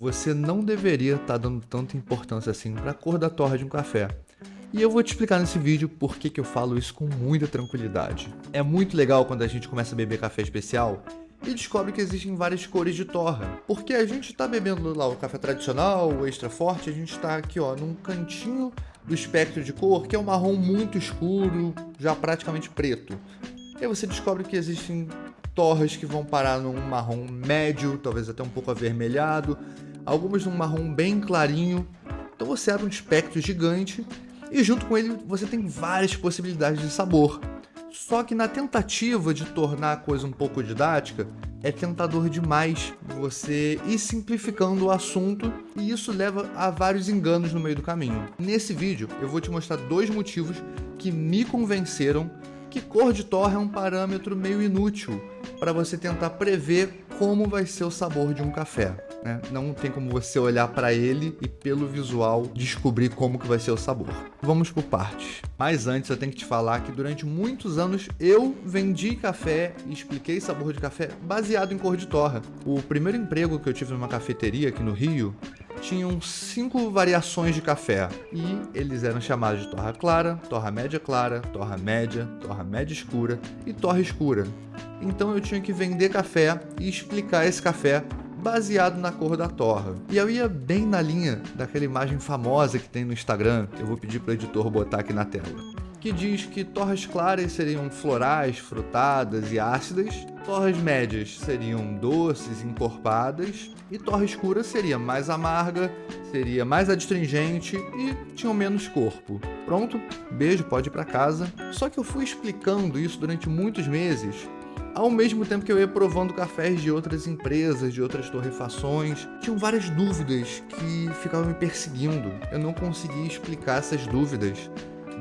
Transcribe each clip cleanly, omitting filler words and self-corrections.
você não deveria estar dando tanta importância assim para a cor da torra de um café. E eu vou te explicar nesse vídeo por que eu falo isso com muita tranquilidade. É muito legal quando a gente começa a beber café especial e descobre que existem várias cores de torra. Porque a gente está bebendo lá o café tradicional, o extra forte, a gente está aqui ó, num cantinho do espectro de cor que é um marrom muito escuro, já praticamente preto. E aí você descobre que existem torras que vão parar num marrom médio, talvez até um pouco avermelhado, algumas num marrom bem clarinho. Então você abre um espectro gigante e junto com ele você tem várias possibilidades de sabor. Só que na tentativa de tornar a coisa um pouco didática, é tentador demais você ir simplificando o assunto e isso leva a vários enganos no meio do caminho. Nesse vídeo eu vou te mostrar 2 motivos que me convenceram que cor de torra é um parâmetro meio inútil para você tentar prever como vai ser o sabor de um café, né? Não tem como você olhar para ele e pelo visual descobrir como que vai ser o sabor. Vamos por partes. Mas antes eu tenho que te falar que durante muitos anos eu vendi café e expliquei sabor de café baseado em cor de torra. O primeiro emprego que eu tive numa cafeteria aqui no Rio tinham 5 variações de café e eles eram chamados de torra clara, torra média escura e torra escura. Então eu tinha que vender café e explicar esse café baseado na cor da torra. E eu ia bem na linha daquela imagem famosa que tem no Instagram, eu vou pedir para o editor botar aqui na tela, que diz que torras claras seriam florais, frutadas e ácidas, torras médias seriam doces, encorpadas, e torra escura seria mais amarga, seria mais adstringente e tinham menos corpo. Pronto, beijo, pode ir para casa. Só que eu fui explicando isso durante muitos meses, ao mesmo tempo que eu ia provando cafés de outras empresas, de outras torrefações. Tinham várias dúvidas que ficavam me perseguindo. Eu não conseguia explicar essas dúvidas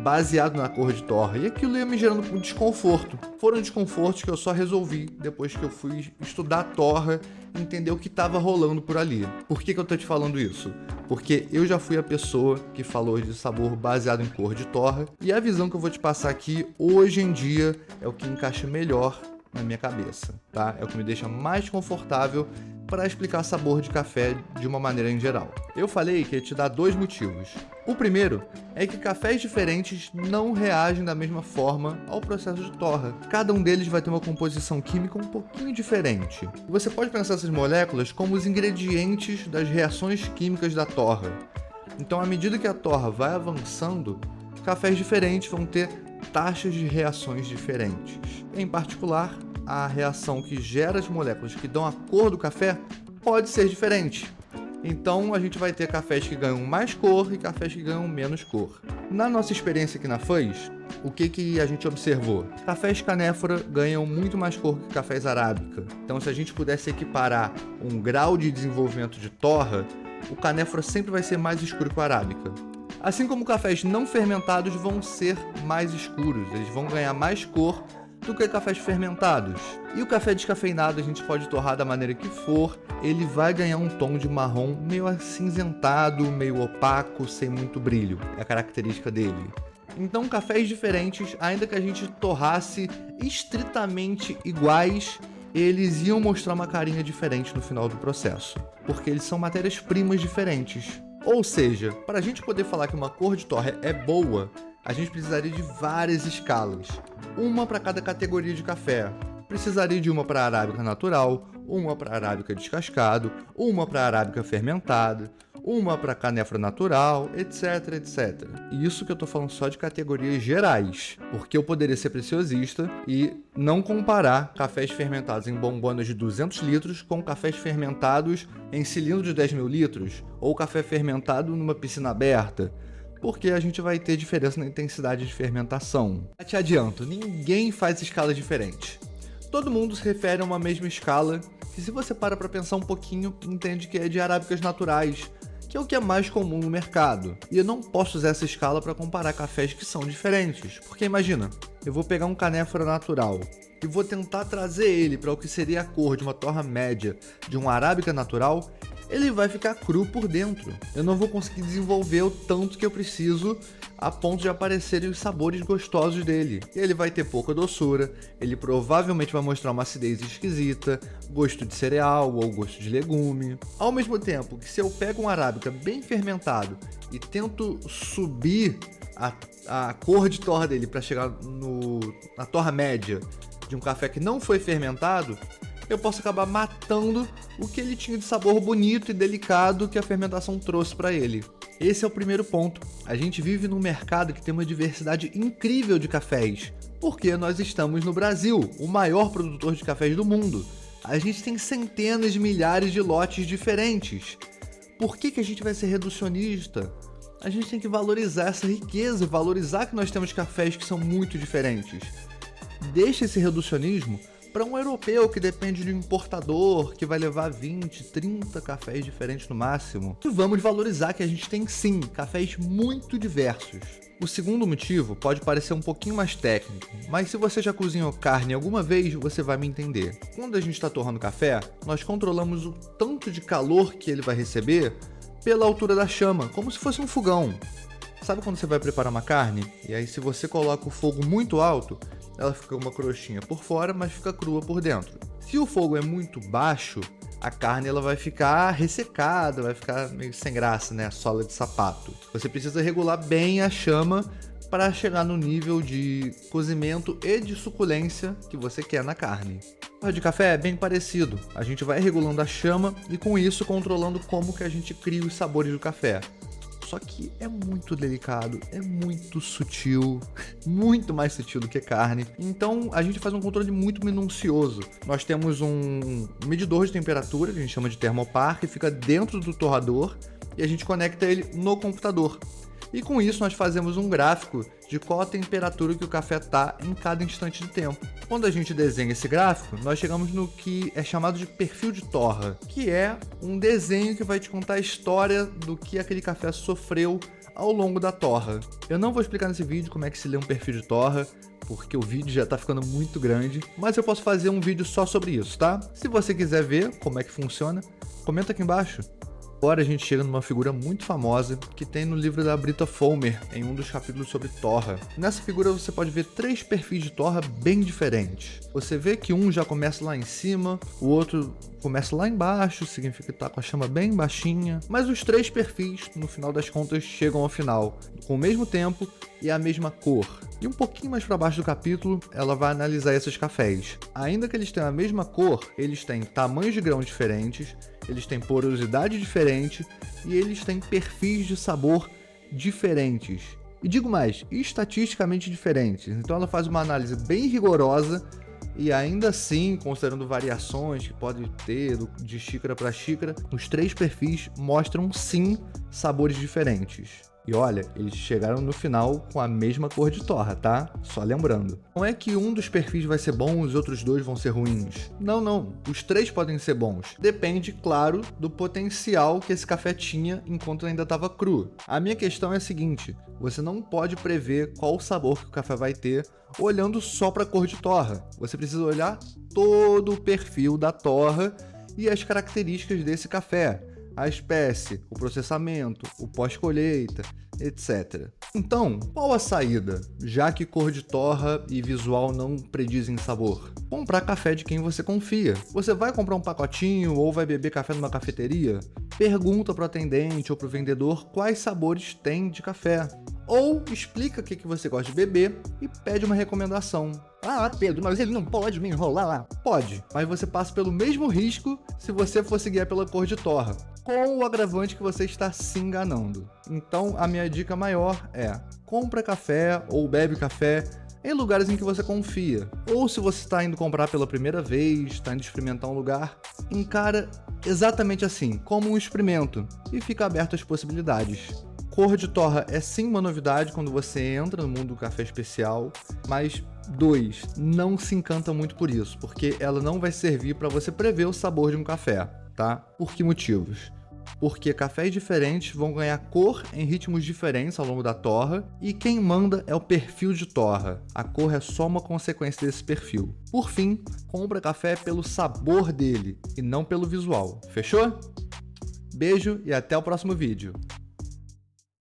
baseado na cor de torra, e aquilo ia me gerando um desconforto. Foram desconfortos que eu só resolvi depois que eu fui estudar a torra e entender o que estava rolando por ali. Por que eu tô te falando isso? Porque eu já fui a pessoa que falou de sabor baseado em cor de torra, e a visão que eu vou te passar aqui, hoje em dia, é o que encaixa melhor na minha cabeça, tá? É o que me deixa mais confortável para explicar sabor de café de uma maneira em geral. Eu falei que ia te dar 2 motivos. O primeiro é que cafés diferentes não reagem da mesma forma ao processo de torra. Cada um deles vai ter uma composição química um pouquinho diferente. Você pode pensar essas moléculas como os ingredientes das reações químicas da torra. Então, à medida que a torra vai avançando, cafés diferentes vão ter taxas de reações diferentes. Em particular, a reação que gera as moléculas que dão a cor do café pode ser diferente. Então a gente vai ter cafés que ganham mais cor e cafés que ganham menos cor. Na nossa experiência aqui na FAS, o que a gente observou? Cafés canéfora ganham muito mais cor que cafés arábica. Então se a gente pudesse equiparar um grau de desenvolvimento de torra, o canéfora sempre vai ser mais escuro que o arábica. Assim como cafés não fermentados vão ser mais escuros, eles vão ganhar mais cor do que cafés fermentados. E o café descafeinado a gente pode torrar da maneira que for, ele vai ganhar um tom de marrom meio acinzentado, meio opaco, sem muito brilho. É a característica dele. Então cafés diferentes, ainda que a gente torrasse estritamente iguais, eles iam mostrar uma carinha diferente no final do processo, porque eles são matérias-primas diferentes. Ou seja, para a gente poder falar que uma cor de torra é boa, a gente precisaria de várias escalas, uma para cada categoria de café. Precisaria de uma para arábica natural, uma para arábica descascado, uma para arábica fermentada, uma para canéfora natural, etc, etc. E isso que eu estou falando só de categorias gerais, porque eu poderia ser preciosista e não comparar cafés fermentados em bombonas de 200 litros com cafés fermentados em cilindro de 10 mil litros, ou café fermentado numa piscina aberta, porque a gente vai ter diferença na intensidade de fermentação. Eu te adianto, ninguém faz escalas diferentes. Todo mundo se refere a uma mesma escala, que se você para pensar um pouquinho, entende que é de arábicas naturais, que é o que é mais comum no mercado. E eu não posso usar essa escala para comparar cafés que são diferentes, porque imagina, eu vou pegar um canéfora natural e vou tentar trazer ele para o que seria a cor de uma torra média de um arábica natural, ele vai ficar cru por dentro. Eu não vou conseguir desenvolver o tanto que eu preciso a ponto de aparecerem os sabores gostosos dele. Ele vai ter pouca doçura, ele provavelmente vai mostrar uma acidez esquisita, gosto de cereal ou gosto de legume. Ao mesmo tempo que se eu pego um arábica bem fermentado e tento subir a cor de torra dele para chegar na torra média de um café que não foi fermentado, eu posso acabar matando o que ele tinha de sabor bonito e delicado que a fermentação trouxe para ele. Esse é o primeiro ponto. A gente vive num mercado que tem uma diversidade incrível de cafés, porque nós estamos no Brasil, o maior produtor de cafés do mundo. A gente tem centenas de milhares de lotes diferentes. Por que a gente vai ser reducionista? A gente tem que valorizar essa riqueza, valorizar que nós temos cafés que são muito diferentes. Deixa esse reducionismo para um europeu que depende de um importador que vai levar 20, 30 cafés diferentes no máximo. E vamos valorizar que a gente tem sim cafés muito diversos. O segundo motivo pode parecer um pouquinho mais técnico, mas se você já cozinhou carne alguma vez, você vai me entender. Quando a gente está torrando café, nós controlamos o tanto de calor que ele vai receber pela altura da chama, como se fosse um fogão. Sabe quando você vai preparar uma carne? E aí se você coloca o fogo muito alto, ela fica uma crostinha por fora, mas fica crua por dentro. Se o fogo é muito baixo, a carne ela vai ficar ressecada, vai ficar meio sem graça, né? Sola de sapato. Você precisa regular bem a chama para chegar no nível de cozimento e de suculência que você quer na carne. O de café é bem parecido. A gente vai regulando a chama e com isso controlando como que a gente cria os sabores do café. Só que é muito delicado, é muito sutil, muito mais sutil do que carne. Então a gente faz um controle muito minucioso. Nós temos um medidor de temperatura, que a gente chama de termopar, que fica dentro do torrador e a gente conecta ele no computador. E com isso nós fazemos um gráfico de qual a temperatura que o café está em cada instante de tempo. Quando a gente desenha esse gráfico, nós chegamos no que é chamado de perfil de torra, que é um desenho que vai te contar a história do que aquele café sofreu ao longo da torra. Eu não vou explicar nesse vídeo como é que se lê um perfil de torra, porque o vídeo já está ficando muito grande, mas eu posso fazer um vídeo só sobre isso, tá? Se você quiser ver como é que funciona, comenta aqui embaixo. Agora a gente chega numa figura muito famosa que tem no livro da Britta Fulmer, em um dos capítulos sobre torra. Nessa figura você pode ver 3 perfis de torra bem diferentes. Você vê que um já começa lá em cima, o outro começa lá embaixo, significa que tá com a chama bem baixinha, mas os 3 perfis, no final das contas, chegam ao final, com o mesmo tempo e a mesma cor. E um pouquinho mais para baixo do capítulo, ela vai analisar esses cafés. Ainda que eles tenham a mesma cor, eles têm tamanhos de grãos diferentes, eles têm porosidade diferente e eles têm perfis de sabor diferentes. E digo mais, estatisticamente diferentes. Então ela faz uma análise bem rigorosa e ainda assim, considerando variações que pode ter de xícara para xícara, os 3 perfis mostram sim sabores diferentes. E olha, eles chegaram no final com a mesma cor de torra, tá? Só lembrando. Não é que um dos perfis vai ser bom e os outros 2 vão ser ruins. Não. Os 3 podem ser bons. Depende, claro, do potencial que esse café tinha enquanto ainda estava cru. A minha questão é a seguinte: você não pode prever qual o sabor que o café vai ter olhando só para a cor de torra. Você precisa olhar todo o perfil da torra e as características desse café. A espécie, o processamento, o pós-colheita, etc. Então, qual a saída, já que cor de torra e visual não predizem sabor? Comprar café de quem você confia. Você vai comprar um pacotinho ou vai beber café numa cafeteria? Pergunta para o atendente ou para o vendedor quais sabores tem de café. Ou explica o que você gosta de beber e pede uma recomendação. Ah, Pedro, mas ele não pode me enrolar lá. Pode, mas você passa pelo mesmo risco se você for se guiar pela cor de torra, com o agravante que você está se enganando. Então, a minha dica maior é: compra café ou bebe café em lugares em que você confia. Ou se você está indo comprar pela primeira vez, está indo experimentar um lugar, encara exatamente assim, como um experimento, e fica aberto às possibilidades. Cor de torra é sim uma novidade quando você entra no mundo do café especial, mas 2, não se encanta muito por isso, porque ela não vai servir para você prever o sabor de um café, tá? Por que motivos? Porque cafés diferentes vão ganhar cor em ritmos diferentes ao longo da torra, e quem manda é o perfil de torra. A cor é só uma consequência desse perfil. Por fim, compra café pelo sabor dele e não pelo visual. Fechou? Beijo e até o próximo vídeo.